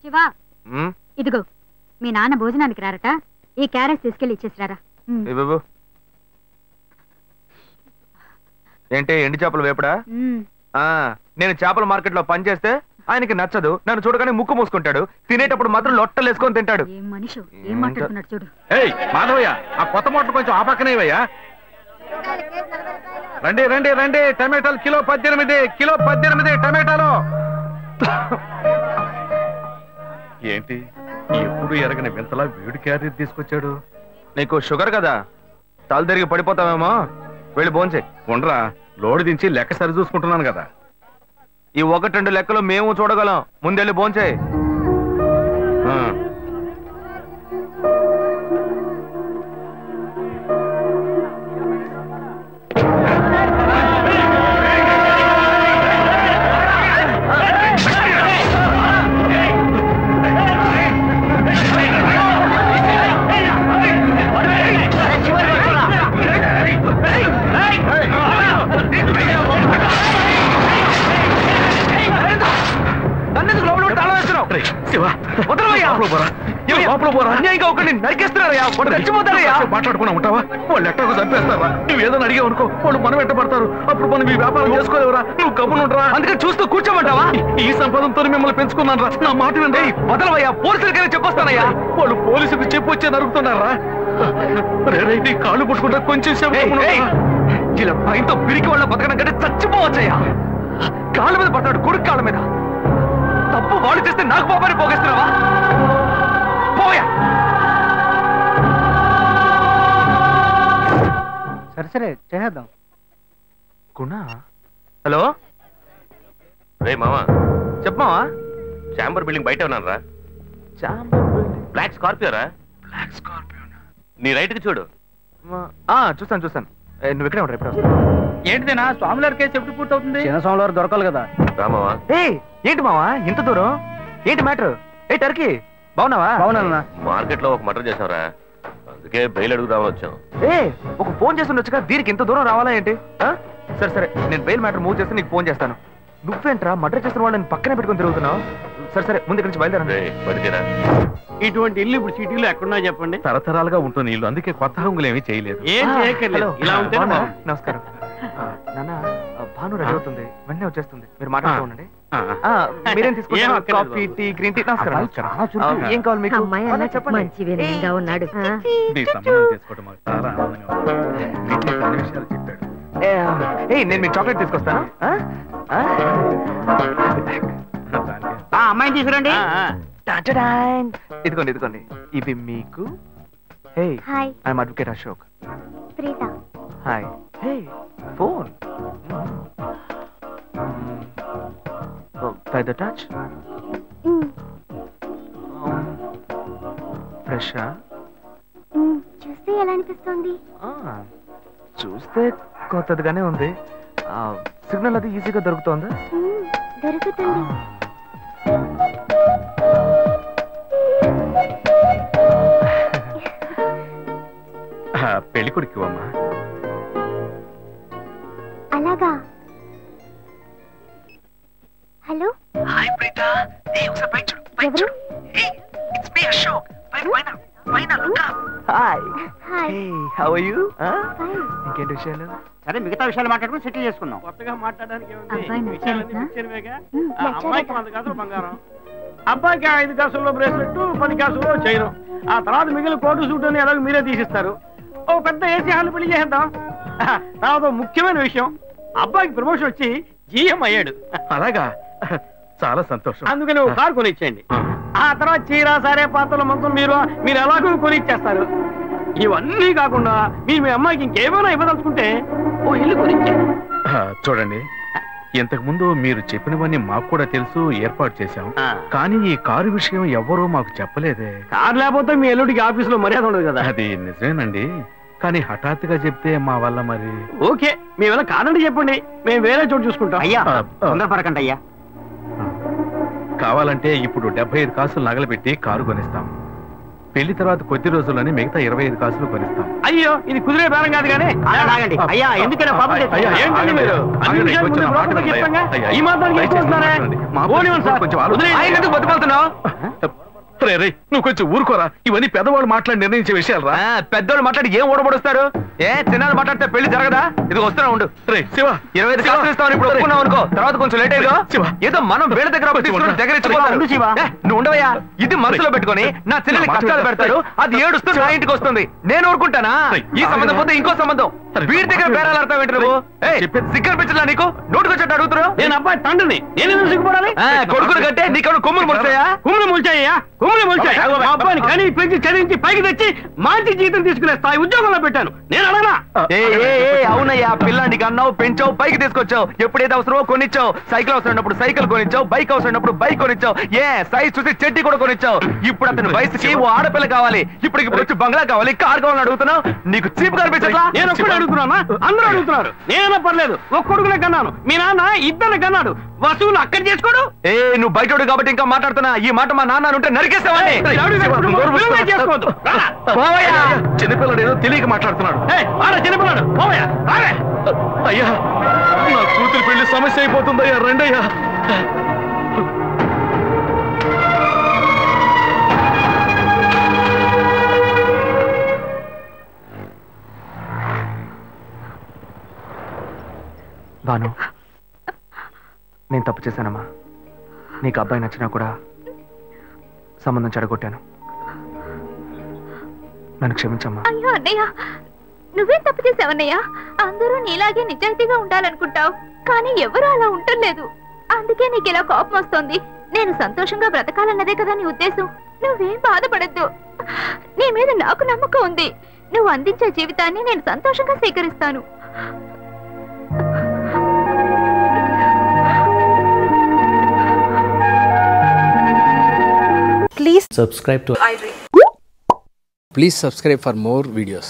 శివా, ఇదిగో మీ నాన్న భోజనానికి రారట, ఈ క్యారెట్ తీసుకెళ్లి ఇచ్చేసిరారా. ఏంటి ఎండి చేపలు వేపడా? నేను చేపల మార్కెట్ లో పనిచేస్తే ఆయనకి నచ్చదు, నన్ను చూడగానే ముక్కు మూసుకుంటాడు, తినేటప్పుడు మాత్రం లొట్టలు వేసుకొని తింటాడు. ఏం మనిషి, ఏం మాట్లాడుతున్నాడు చూడు. ఏయ్ మాధవయ్య, ఆ కొత్త మోటార్ కొంచెం ఆ పక్కనేవయ్యా. రండి రండి రండి, టమాటాలు కిలో 18 టమాటాలు. ఏంటి ఎప్పుడు ఎరగని వింతలా వేడి క్యారెట్ తీసుకొచ్చాడు? నీకు షుగర్ కదా, తల తిరిగి పడిపోతావేమో, వెళ్ళి భోంచే. ఉండరా, లోడు దించి లెక్క సరి చూసుకుంటున్నాను కదా. ఈ 1-2 లెక్కలు మేము చూడగలం, ముందెళ్ళి భోంచే. మాట్లాడుకున్నా ఉంటావా? వాళ్ళు ఎట్టకు చంపేస్తారా? నువ్వు ఏదైనా అడిగావు అనుకో, వాళ్ళు మనం ఎట్టబడతారు. అప్పుడు మనం ఈ వ్యాపారం చేసుకోలేవురా. నువ్వు కబునుంటరా, అందుకే చూస్తూ కూర్చోమంటావా? ఈ సంపదంతో మిమ్మల్ని పెంచుకున్నాను రా, నా మాట వినండి. వదలవయ్యా, పోలీసులకైనా చెప్పొస్తానయ్యా. వాళ్ళు పోలీసులకు చెప్పు వచ్చే నరుగుతున్నారా? నీ కాళ్ళు పుట్టుకుంటా కొంచెం ఇలా భయంతో పిరికి వాళ్ళ బతకడం కంటే చచ్చిపోవచ్చయ్యా. కాళ్ళ మీద పడతాడు, కొడుకు కాళ్ళ మీద. తప్పు వాళ్ళు చేస్తే నాకు పాపాన్ని పోగేస్తున్నావా? పోయా. సరే చేద్దాం. హలో రే మామా, చెప్పమావా? చాంబర్ బిల్డింగ్ బయట ఉన్నాను రా. బ్లాక్ స్కార్పియో రా. బ్లాక్ స్కార్పియో నీ రైట్ కి చూడు. చూస్తాను. నువ్వు ఇక్కడే ఉంటా, ఎప్పుడు ఏంటిదేనా స్వామివారి కేసు ఎప్పుడు పూర్తవుతుంది? చిన్న స్వామివారు దొరకాలి కదా. రామావా, ఏంటి మావా ఇంత దూరం? ఏంటి మ్యాటర్? టర్కీ బాగున్నావా? బాగున్నా. మార్కెట్ లో ఒక మర్డర్ చేసావురా, అందుకే బెయిల్ అడుగుదామని వచ్చాం. ఒక ఫోన్ చేసి ఉండొచ్చుగా, దీనికి ఇంత దూరం రావాలా ఏంటి? సరే నేను బెయిల్ మ్యాటర్ మూవ్ చేస్తే నీకు ఫోన్ చేస్తాను. నువ్వేంట్రా మర్డర్ చేసిన వాళ్ళని పక్కనే పెట్టుకుని తిరుగుతున్నావు? సరే ముందు ఇక్కడి నుంచి బయలుదేరా. ఇటువంటి ఇల్లు ఇప్పుడు సిటీలో ఎక్కడున్నా చెప్పండి. తరతరాలుగా ఉంటుంది ఇల్లు, అందుకే కొత్త హంగులు ఏమీ చేయలేదు. ఏం చేయక్కర్లేదు. ఇలా ఉంటే నమస్కారం నాన్న. భాను రెడీ అవుతుంది, వెంటనే వచ్చేస్తుంది, మీరు మాట్లాడుతూ ఉండండి. మీరేం తీసుకుంటారు? Coffee, tea, green tea? నమస్కారం. ఏం కావాలి మీకు? మంచి వినయంగా ఉన్నాడు. నేను మీకు చాక్లెట్ తీసుకొస్తాను. అమ్మాయిని తీసుకురండి. ఇదిగోండి ఇవి మీకు. I'm advocate Ashok. Hi. Phone by the touch. Fresh చూస్తే ఎలా అనిపిస్తుంది? చూస్తే కొత్తదిగానే ఉంది. సిగ్నల్ అది ఈజీగా దొరుకుతుందా? దొరుకుతుంది. పెళ్లి కొడుకు అమ్మా. అలాగా. హలో. హాయ్ ప్రీత. ఒకసారి బయట చూడు, బయట చూడు. It's me Ashok. పైన look up. Hi. How are you? ఇంకేంటి విషయాలు? సరే మిగతా విషయాలు మాట్లాడుకుని సెటిల్ చేసుకుందాం. కొత్తగా మాట్లాడడానికి అమ్మాయికి 100 కాసులు బంగారం, అబ్బాయికి 5 కాసుల్లో బ్రేస్లెట్, 10 కాసుల్లో చైన్. ఆ తర్వాత మిగిలిన కోటు సూట్ అని ఎలాగో మీరే తీసిస్తారు. ఓ పెద్ద ఏసీ హాల్ పెళ్లి చేద్దాం. తర్వాత ముఖ్యమైన విషయం, అబ్బాయికి ప్రమోషన్ వచ్చి జీఎం అయ్యాడు. అలాగా, చాలా సంతోషం. అందుకని ఒక కారు కొనిచ్చేయండి. ఆ తర్వాత చీర, సారే, పాత్రల మొత్తం మీరు ఎలాగో కొనిచ్చేస్తారు. ఇవన్నీ కాకుండా మీరు మీ అమ్మాయికి ఇంకేమైనా ఇవ్వదలుచుకుంటే ఓ ఇల్లు కొనిచ్చేయండి. చూడండి, ఇంతకు ముందు మీరు చెప్పినవన్నీ మాకు కూడా తెలుసు, ఏర్పాటు చేశాం. కానీ ఈ కారు విషయం ఎవ్వరూ మాకు చెప్పలేదే. కారు లేకపోతే మీ ఎల్లుడికి ఆఫీసులో మర్యాద ఉండదు కదా. అది నిజమేనండి, కానీ హఠాత్తుగా చెప్తే మా వల్ల మరి. ఓకే, మీ వల్ల కాదండి చెప్పండి, మేము వేరే చోటు చూసుకుంటాం. అయ్యా తొందరపడకండి అయ్యా. కావాలంటే ఇప్పుడు 75 కాసులు నగలబెట్టి కారు కొనిస్తాం. పెళ్లి తర్వాత కొద్ది రోజుల్లోనే మిగతా 25 కాసులు భరిస్తాం. అయ్యో ఇది కుదిరే బేరం కాదు కానీ ఆగండి. అయ్యా ఎందుకైనా పాపం అయ్యా, ఏంటండి మీరు అన్ని విషయాలు ముందు బ్రోకర్తో చెప్తాంగా? ఈ మాత్రం చేసుకోవస్తున్నారే పోనివ్వండి సార్. ఎందుకు బతుకుతున్నావు? రే నువ్వు కొంచెం ఊరుకోరా. ఇవన్నీ పెద్దవాళ్ళు మాట్లాడి నిర్ణయించే విషయాలు రా. పెద్దోళ్ళు మాట్లాడి ఏం ఓడబడుస్తారు? చిన్నాళ్ళు మాట్లాడితే పెళ్లి జరగదా? ఇది వస్తున్నా ఉండు. రే శివ 25 కాసులు ఇస్తామని ఇప్పుడు ఒప్పుకున్నావు అనుకో, తర్వాత కొంచెం లేట్ అయ్యో ఏదో మనం వేళ దగ్గర దగ్గర నువ్వు ఉండవయ్యా. ఇది మనసులో పెట్టుకొని నా చెల్లెలు కష్టాలు పెడతారు, అది ఏడుస్తూ నా ఇంటికి వస్తుంది. నేను ఊరుకుంటానా? ఈ సంబంధం పోతే ఇంకో సంబంధం. వీడి దగ్గర బేరాలు ఆడతావు ఏంటి నువ్వు? సిగ్గర్ పిచ్చలా నీకు? నోటుకొచ్చాడు అడుగుతున్నావు. నేను అబ్బాయి తండ్రిని, నేను సిగ్గుపడాలి? కొడుకులు కంటే నీకు కొమ్ములు ముడిచాయా? కుమ్ములు ముల్చాయ్యా, కుమ్ములు ముల్చాయి. మా అబ్బాయిని కని పెంచి చదివించి పైకి తెచ్చి మంచి జీతం తీసుకునే స్థాయి ఉద్యోగంలో పెట్టాను. నేను అడగనా? అవునయ్యా, పిల్లానికి అన్నావు, పెంచావు, పైకి తీసుకొచ్చావు. ఎప్పుడైతే అవసరమో కొనిచ్చావు. సైకిల్ అవసరమైనప్పుడు సైకిల్ కొనిచ్చావు, బైక్ అవసరమైనప్పుడు బైక్ కొనిచ్చావు. సైజ్ చూసి చెడ్డీ కూడా కొనిచ్చావు. ఇప్పుడు అతని వయసుకి ఓ ఆడపిల్ల కావాలి, ఇప్పుడు వచ్చి బంగ్లా కావాలి, కార్ కావాలని అడుగుతున్నావు. నీకు చీప్ కనిపించట్లా? నేను ఒక్కడే అడుగుతున్నా? అందరూ అడుగుతున్నారు. నేనైనా పర్లేదు, ఒక్కడుగునే కన్నాను. మీ నాన్న ఇద్దరు కన్నాడు. వసూలు అక్కడ చేసుకోడు. నువ్వు బయటోడు కాబట్టి ఇంకా మాట్లాడుతున్నా. ఈ మాట మా నాన్న ఉంటే నరికేస్తావని. చేసుకోవద్దు. చిన్నపిల్లడు ఏదో తెలియక మాట్లాడుతున్నాడు. చిన్నపిల్లాడు అయ్యా నా కూతురు పెళ్లి సమస్య అయిపోతుందయ్యా, రండయ్యా. భాను, నేను తప్పు చేశానమ్మా. నీకు అబ్బాయి నచ్చినా కూడా సంబంధం చెడగొట్టాను. నన్ను క్షమించమ్మా. అయ్యో అన్నయ్య, నువ్వేం తప్పు చేసావన్నయ్య? అందరూ నీలాగే నిజాయితీగా ఉండాలనుకుంటావు, కానీ ఎవరు అలా ఉండలేదు. అందుకే నీకు ఇలా కోపం వస్తుంది. నేను సంతోషంగా బ్రతకాలన్నదే కదా నీ ఉద్దేశం. నువ్వేం బాధపడద్దు. నీ మీద నాకు నమ్మకం ఉంది. నువ్వు అందించే జీవితాన్ని నేను సంతోషంగా స్వీకరిస్తాను. Please subscribe to iDream. Please subscribe for more videos.